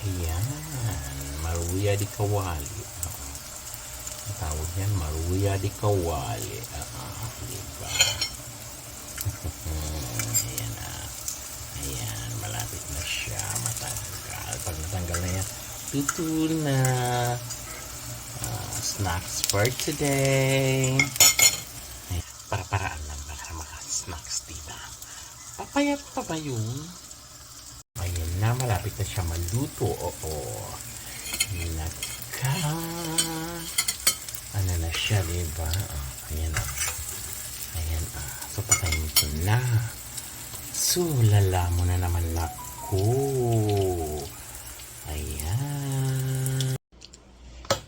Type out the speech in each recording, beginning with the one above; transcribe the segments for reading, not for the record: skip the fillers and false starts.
Ayan, maruya di kawali. Ang tawag yan, maruya di kawali. Diba? Ayan na. Ayan, malapit na siya matanggal. Pag natanggal na yan, luto na. Snacks for today. Ayan, para-paraan lang para maka-snacks, diba? Papayat pa ba yun? Ayan na, malapit na siya maluto. Oo. Ano na siya, diba? Ayan na. Ayan na. So, patayin ko na. So, lala mo na naman ako. Ayan.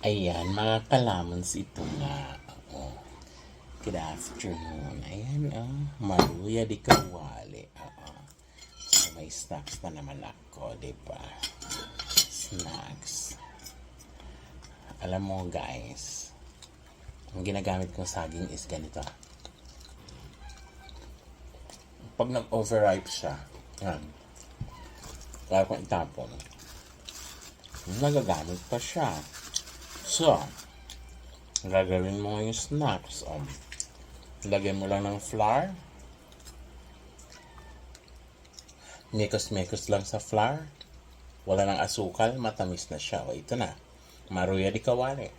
Ayan, mga kalamans, ito na. Good afternoon. Ayan, maruya di kawali. So, may snacks na naman ako, diba? Snacks. Alam mo, guys, ang ginagamit kong saging is ganito. Pag nag-overripe siya, yan, kaya kong itapon, nagagamit pa siya. So, gagawin mo yung snacks. Lagyan mo lang ng flour. Mekos-mekos lang sa flour. Wala ng asukal, matamis na siya. O, ito na. Maruya di kawali.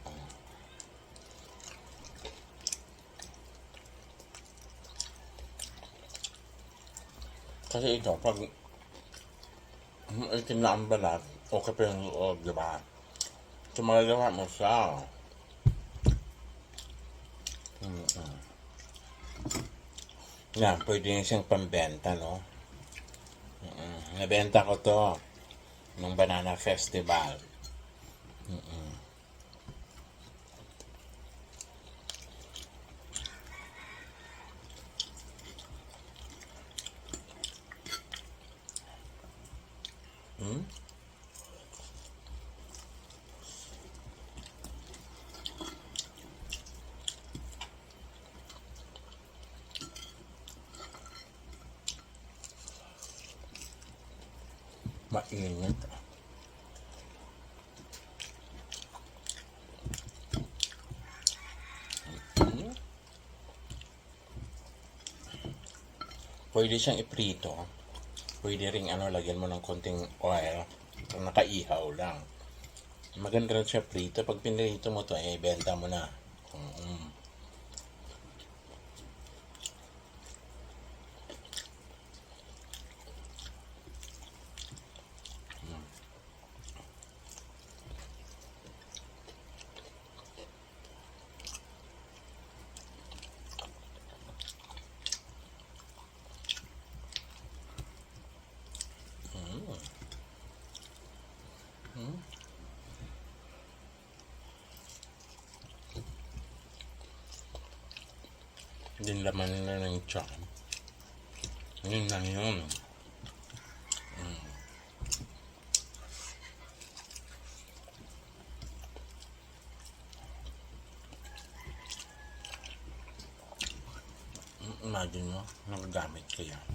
Kasi ito, pag itim na ang balat, okay pa yung loob, diba? So, magagawa mo siya. Yan, pwede nyo siyang pambenta, no? Nabenta ko to nung Banana Festival. Mainit. Pwede siyang iprito. Pwede ring lagyan mo ng konting oil. Nakaihaw lang. Maganda rin siya prito. Pag pinrito mo to, benta mo na. Yung laman na ng tiyan. Yun lang yun. Imagine mo, nagagamit ko yan.